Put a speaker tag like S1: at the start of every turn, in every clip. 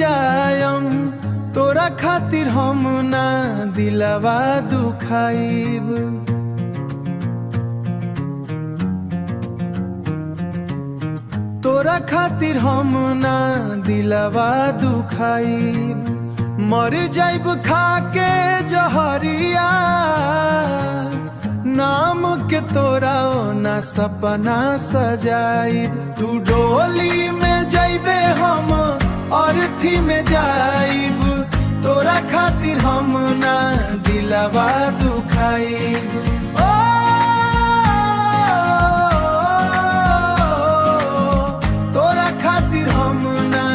S1: जायम तोरा खातिर हम ना दिलवा दुखाइब। तोरा खातिर हम ना दिलवा दुखाइब। मर जाइब खा के जहरिया नाम के तोरा ना सपना सजाइब। तू डोली में जाइबे हम अर्थी में जाइब। तोरा खातिर हम ना दिलवा दुखाइब। तोरा खातिर हम ना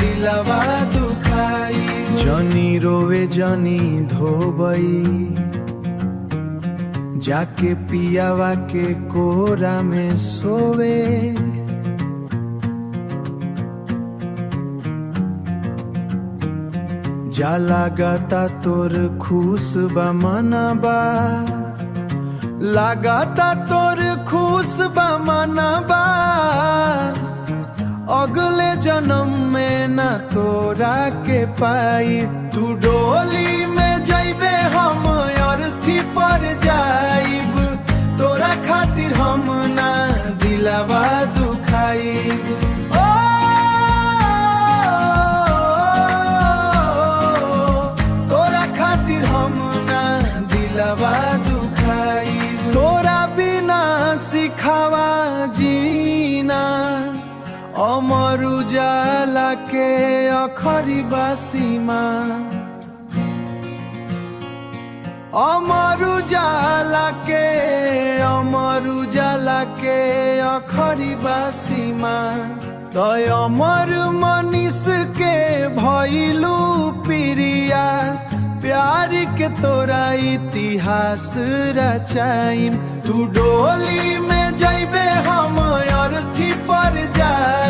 S1: दिलवा दुखाइब। जनी रोवे जनी धोबई जाके पियावा के कोरा में सोवे। जा लगाता तोर खुश बा मनबा। लगाता तोर खुश बा मनबा। अगले जन्म में ना तोरा के पाई। तू डोली में जाइबे हम अर्थी पर जाइब। तोरा खातिर हम ना दिलवा दुखाइब। तोरा खातिर हम ना दिलवा दुखाइब। तोरा बिना सिखावा जीना अमर उजाला के अखरी बासीमा। अमर उजाला के अखरी बासीमा। तय अमर मनीष के भइलू प्रिया। प्यार के तोरा इतिहास रचाइम। तू डोली में जाइबे हम अर्थी पर जाइब।